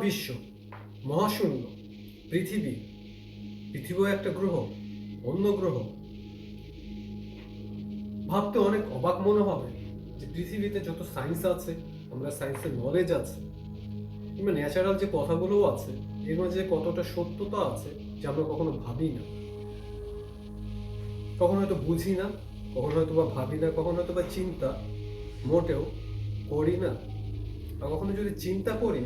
মহাবিশ্ব, মহাশূন্য, পৃথিবী, পৃথিবীও একটা গ্রহ, অন্য গ্রহ। ভাবতে অনেক অবাক মনে হবে যে পৃথিবীতে যত সায়েন্স আছে, আমরা সায়েন্সের নলেজ আছে, কিংবা ন্যাচারাল যে কথাগুলোও আছে, এর মাঝে কতটা সত্যতা আছে যে আমরা কখনো ভাবি না, কখনো হয়তো বুঝি না, কখনো হয়তো বা ভাবি না, কখনো হয়তো বা চিন্তা মোটেও করি না। আর কখনো যদি চিন্তা করি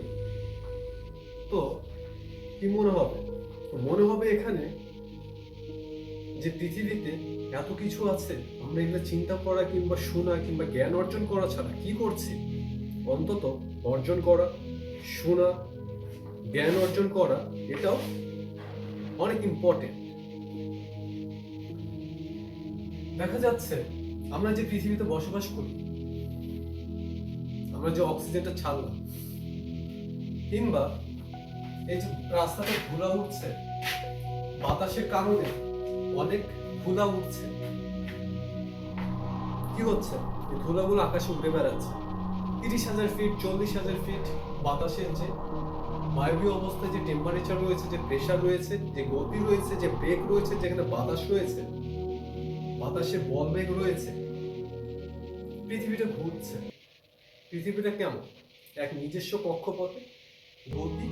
তো কি মনে হবে? মনে হবে এখানে যে পৃথিবীতে এত কিছু আছে, আমরা এগুলো চিন্তা করা কিংবা শোনা কিংবা জ্ঞান অর্জন করা ছাড়া কি করছি? অন্তত অর্জন করা, শোনা, জ্ঞান অর্জন করা, এটাও অনেক ইম্পর্টেন্ট। দেখা যাচ্ছে আমরা যে পৃথিবীতে বসবাস করি, আমরা যে অক্সিজেনটা ছাড়লাম, কিংবা এই যে রাস্তাতে ধুলা উঠছে, বাতাসের কারণে অনেক ধুলা উঠছে। কি হচ্ছে? এই ধুলাগুলো আকাশে উড়ে বেড়াচ্ছে 30,000 ফিট, 40,000 ফিট। বাতাসের যে বায়বীয় অবস্থায় যে টেম্পারেচার রয়েছে, যে প্রেশার রয়েছে, যে গতি রয়েছে, যে বেগ রয়েছে, যেখানে বাতাস রয়েছে, বাতাসে বল বেগ রয়েছে, পৃথিবীটা ঘুরছে। পৃথিবীটা কেমন? এক নিজস্ব কক্ষপথে গতি।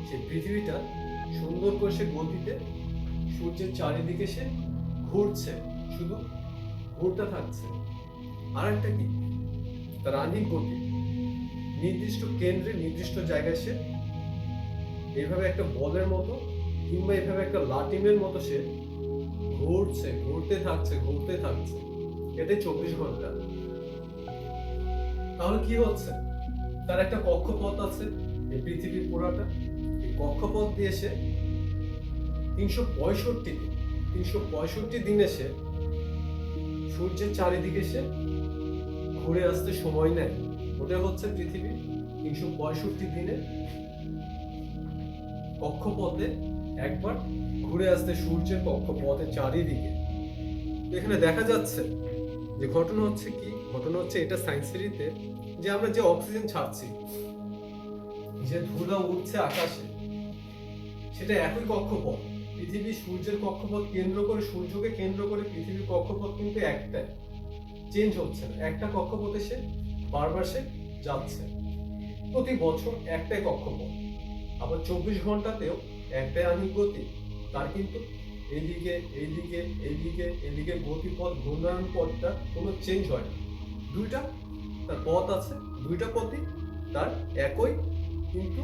সেই পৃথিবীটা সুন্দর করে সে গতিতে সূর্যের চারিদিকে সে ঘুরছে, শুধু ঘুরতে থাকছে। আর একটা কি? তার আহ্নিক গতি। নির্দিষ্ট কেন্দ্রে, নির্দিষ্ট জায়গায় সে এইভাবে একটা বলের মতো কিংবা এইভাবে একটা লাটিমের মতো সে ঘুরছে, ঘুরতে থাকছে, ঘুরতে থাকছে। এটাই 24 ঘন্টা। তাহলে কি হচ্ছে? তার একটা কক্ষপথ আছে, এই পৃথিবীর পুরাটা। এই কক্ষপথ দিয়ে সে 365 দিনে সে সূর্যের চারিদিকে সে ঘুরে আসতে সময় নেয়। ওটা হচ্ছে পৃথিবী 365 দিনে কক্ষপথে একবার ঘুরে আসতে সূর্যের কক্ষপথের চারিদিকে। এখানে দেখা যাচ্ছে যে ঘটনা হচ্ছে কি? ঘটনা হচ্ছে এটা সায়েন্সেরিতে, যে আমরা যে অক্সিজেন ছাড়ছি, যে ধুলা উঠছে আকাশে, সেটা একই কক্ষপথ। পৃথিবী সূর্যের কক্ষপথ কেন্দ্র করে, সূর্যকে কেন্দ্র করে পৃথিবীর কক্ষপথ কিন্তু একটাই, চেঞ্জ হচ্ছে না। একটা কক্ষপথে সে বারবার সে যাচ্ছে, প্রতি বছর একটাই কক্ষপথ। আবার 24 ঘন্টাতেও একটাই আহ্নিক গতি। তার কিন্তু এইদিকে এইদিকে এইদিকে এদিকে গতিপথ, ঘূর্ণায়ন পথটা কোনো চেঞ্জ হয় না। দুইটা তার পথ আছে, দুইটা পথই তার একই, কিন্তু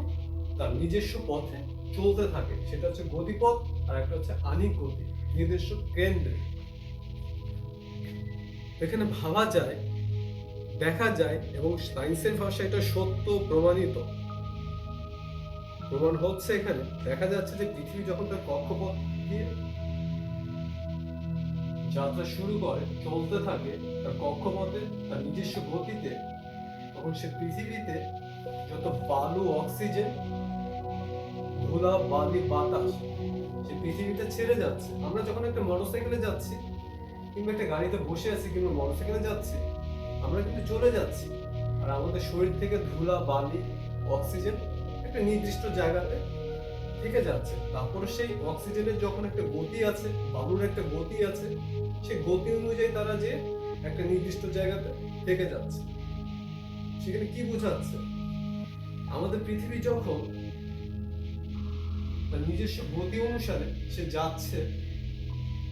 তার নিজস্ব পথে চলতে থাকে। সেটা হচ্ছে গতিপথ, আর একটা হচ্ছে আহ্নিক গতি, নিজস্ব কেন্দ্রে। এখানে ভাবা যায়, দেখা যায়, এবং সায়েন্সের ভাষায় এটা সত্য প্রমাণিত, প্রমাণ হচ্ছে। এখানে দেখা যাচ্ছে যে পৃথিবী যখন তার কক্ষপথ দিয়ে যাত্রা শুরু করে, চলতে থাকে তার কক্ষপথে, তার নিজস্ব গতিতে, তখন সে পৃথিবীতে যত বালু, অক্সিজেন, ধুলা, বালি, বাতাস সে পৃথিবীতে ছেড়ে যাচ্ছে। আমরা যখন একটা মোটরসাইকেলে যাচ্ছি কিংবা একটা গাড়িতে বসে আছি কিংবা মোটরসাইকেলে যাচ্ছি, আমরা কিন্তু চলে যাচ্ছি। আর আমাদের শরীর থেকে ধুলা, বালি, অক্সিজেন একটা নির্দিষ্ট জায়গাতে থেকে যাচ্ছে। তারপরে সেই অক্সিজেনের যখন একটা গতি আছে, বালুর একটা গতি আছে, সেই গতি অনুযায়ী তারা যে একটা নির্দিষ্ট জায়গাতে থেকে যাচ্ছে। সেখানে কি বোঝাচ্ছে? আমাদের পৃথিবী যখন তার নিজস্ব গতি অনুসারে সে যাচ্ছে,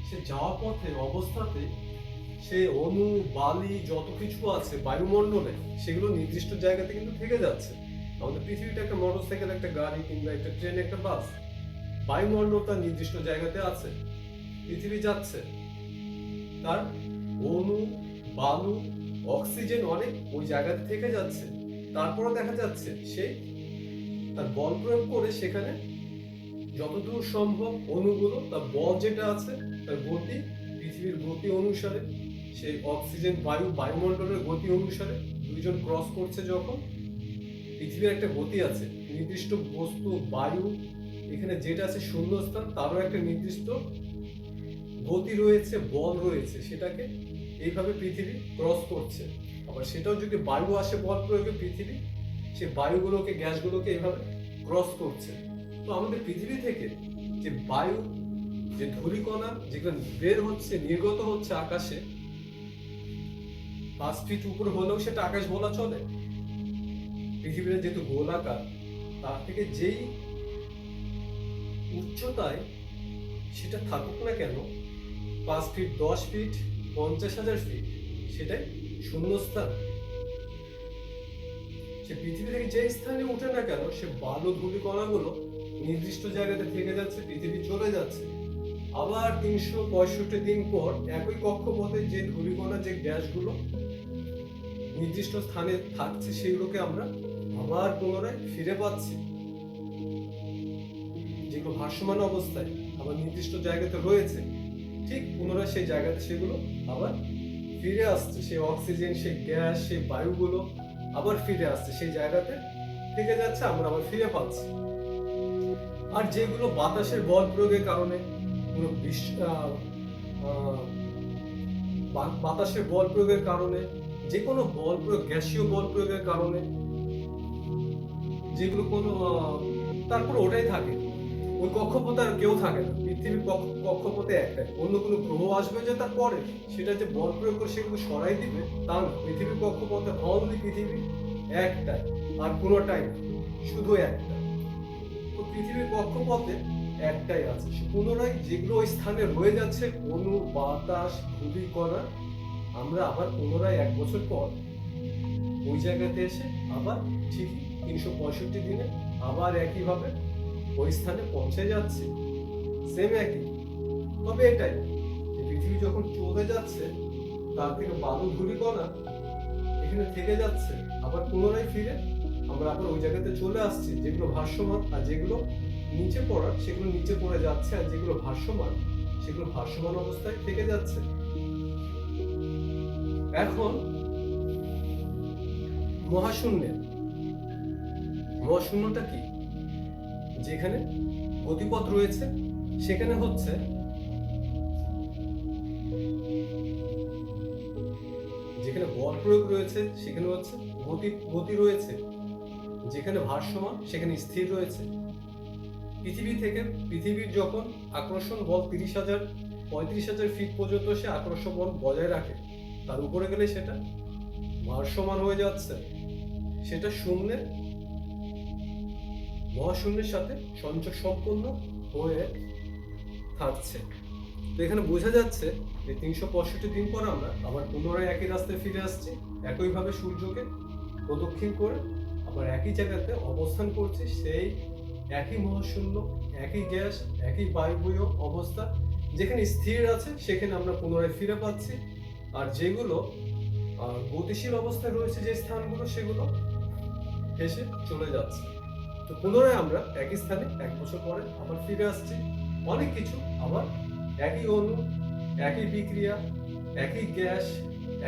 সে যাওয়া পথে অবস্থাতে সে অণু, বালি, যত কিছু আছে বায়ুমণ্ডলে, সেগুলো নির্দিষ্ট জায়গাতে কিন্তু থেকে যাচ্ছে। আমাদের পৃথিবীটা একটা মোটরসাইকেল, একটা গাড়ি কিংবা একটা ট্রেন, একটা বাস, বায়ুমণ্ডল তার নির্দিষ্ট জায়গাতে আছে। পৃথিবী যাচ্ছে, তার অণু, বালু, অক্সিজেন অনেক ওই জায়গাতে থেকে যাচ্ছে। তারপরে দেখা যাচ্ছে সে তার বল প্রয়োগ করে সেখানে যতদূর সম্ভব অণুগুলো, তার বল যেটা আছে, তার গতি, পৃথিবীর গতি অনুসারে, সেই অক্সিজেন, বায়ু, বায়ুমণ্ডলের গতি অনুসারে দুইজন ক্রস করছে। যখন পৃথিবীর একটা গতি আছে, নির্দিষ্ট বস্তু, বায়ু, এখানে যেটা আছে শূন্যস্থান, তারও একটা নির্দিষ্ট গতি রয়েছে, বল রয়েছে, সেটাকে এইভাবে পৃথিবী ক্রস করছে। আবার সেটাও যদি বায়ু আসে বল প্রয়োগে, পৃথিবী সে বায়ুগুলোকে, গ্যাসগুলোকে এইভাবে ক্রস করছে। তো আমাদের পৃথিবী থেকে যে বায়ু, যে ধূলিকণা যেগুলো বের হচ্ছে, নির্গত হচ্ছে আকাশে, 5 ফিট উপরে হলেও সেটা আকাশ বলা চলে। পৃথিবীর যেহেতু গোলাকার, তার থেকে যেই উচ্চতায় সেটা থাকুক না কেন, 5 ফিট, 10 ফিট, 50,000 ফিট, সেটাই শূন্যস্থান। সে পৃথিবী থেকে যে স্থানে উঠে না কেন, সে বালু ধূলি কণাগুলো নির্দিষ্ট জায়গাতে থেকে যাচ্ছে, পৃথিবী চলে যাচ্ছে। আবার 365 দিন পর একই কক্ষপথে যে ধূলিকণা, যে গ্যাসগুলো নির্দিষ্ট স্থানে থাকছে, সেগুলোকে আমরা আবার পুনরায় ফিরে পাচ্ছি। যেগুলো ভাসমান অবস্থায় আবার নির্দিষ্ট জায়গাতে রয়েছে, ঠিক পুনরায় সেই জায়গাতে সেগুলো আবার ফিরে আসছে। সেই অক্সিজেন, সেই গ্যাস, সেই বায়ুগুলো আবার ফিরে আসছে, সেই জায়গাতে থেকে যাচ্ছে, আমরা আবার ফিরে পাচ্ছি। আর যেগুলো বাতাসের বল প্রয়োগের কারণে পুরো বাতাসের বল প্রয়োগের কারণে, যে কোনো বল প্রয়োগ, গ্যাসীয় বল প্রয়োগের কারণে যেগুলো কোনো তারপর ওটাই থাকে, ওই কক্ষপথে আর কেউ থাকে না। পৃথিবীর কক্ষপথে একটাই, অন্য কোনো গ্রহ আসবে যে তারপরে সেটা যে বল প্রয়োগ করে সেগুলো সরাই দিবে তা না। পৃথিবীর কক্ষপথে অনলি পৃথিবী একটাই, আর কোনোটাই না, শুধু একটা। তো পৃথিবীর কক্ষপথে একটাই আছে। পুনরায় যেগুলো ওই স্থানে রয়ে যাচ্ছে, অণু, বাতাস, ধূলিকণা, আমরা আবার পুনরায় 1 বছর পর ওই জায়গাতে এসে আবার ঠিকই 365 দিনে আবার একইভাবে ওই স্থানে পৌঁছে যাচ্ছি, সেম একই। তবে এটাই যে পৃথিবী যখন চলে যাচ্ছে, তার থেকে বালু ধূলিকণা এখানে থেকে যাচ্ছে, আবার পুনরায় ফিরে আমরা আবার ওই জায়গাতে চলে আসছি। যেগুলো ভাসমান আর যেগুলো নিচে পড়ার, সেগুলো নিচে পড়ে যাচ্ছে, আর যেগুলো ভাসমান সেগুলো ভাসমান অবস্থায় থেকে যাচ্ছে। এখন মহাশূন্যটা কি? যেখানে গতিপথ রয়েছে, সেখানে হচ্ছে যেখানে বল প্রয়োগ রয়েছে, সেখানে হচ্ছে গতি রয়েছে। যেখানে ভারসাম্য, সেখানে স্থির রয়েছে। পৃথিবীর যখন আকর্ষণ বল 35,000 ফিট পর্যন্ত সে আকর্ষণ বল বজায় রাখে, তার উপরে গেলে সেটা ভারসমান হয়ে যাচ্ছে, সেটা মহাশূন্যের সাথে সংযোগ সম্পন্ন হয়ে থাকছে। তো এখানে বোঝা যাচ্ছে যে 365 দিন পর আমরা আবার পুনরায় একই রাস্তায় ফিরে আসছি, একইভাবে সূর্যকে প্রদক্ষিণ করে আবার একই জায়গাতে অবস্থান করছি। সেই একই মহাশূন্য, একই গ্যাস, একই বায়বীয় অবস্থা, যেখানে স্থির আছে সেখানে আমরা পুনরায় ফিরে পাচ্ছি। আর যেগুলো গতিশীল অবস্থায় রয়েছে, যে স্থানগুলো, সেগুলো ভেসে চলে যাচ্ছে। তো পুনরায় আমরা একই স্থানে 1 বছর পরে আবার ফিরে আসছি। অনেক কিছু আবার একই অণু, একই বিক্রিয়া, একই গ্যাস,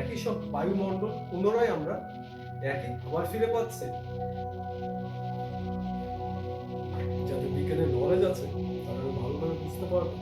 একই সব বায়ুমণ্ডল, পুনরায় আমরা একই আবার ফিরে পাচ্ছি। যাদের বিজ্ঞানের নলেজ আছে তারা ভালোভাবে বুঝতে পারবে।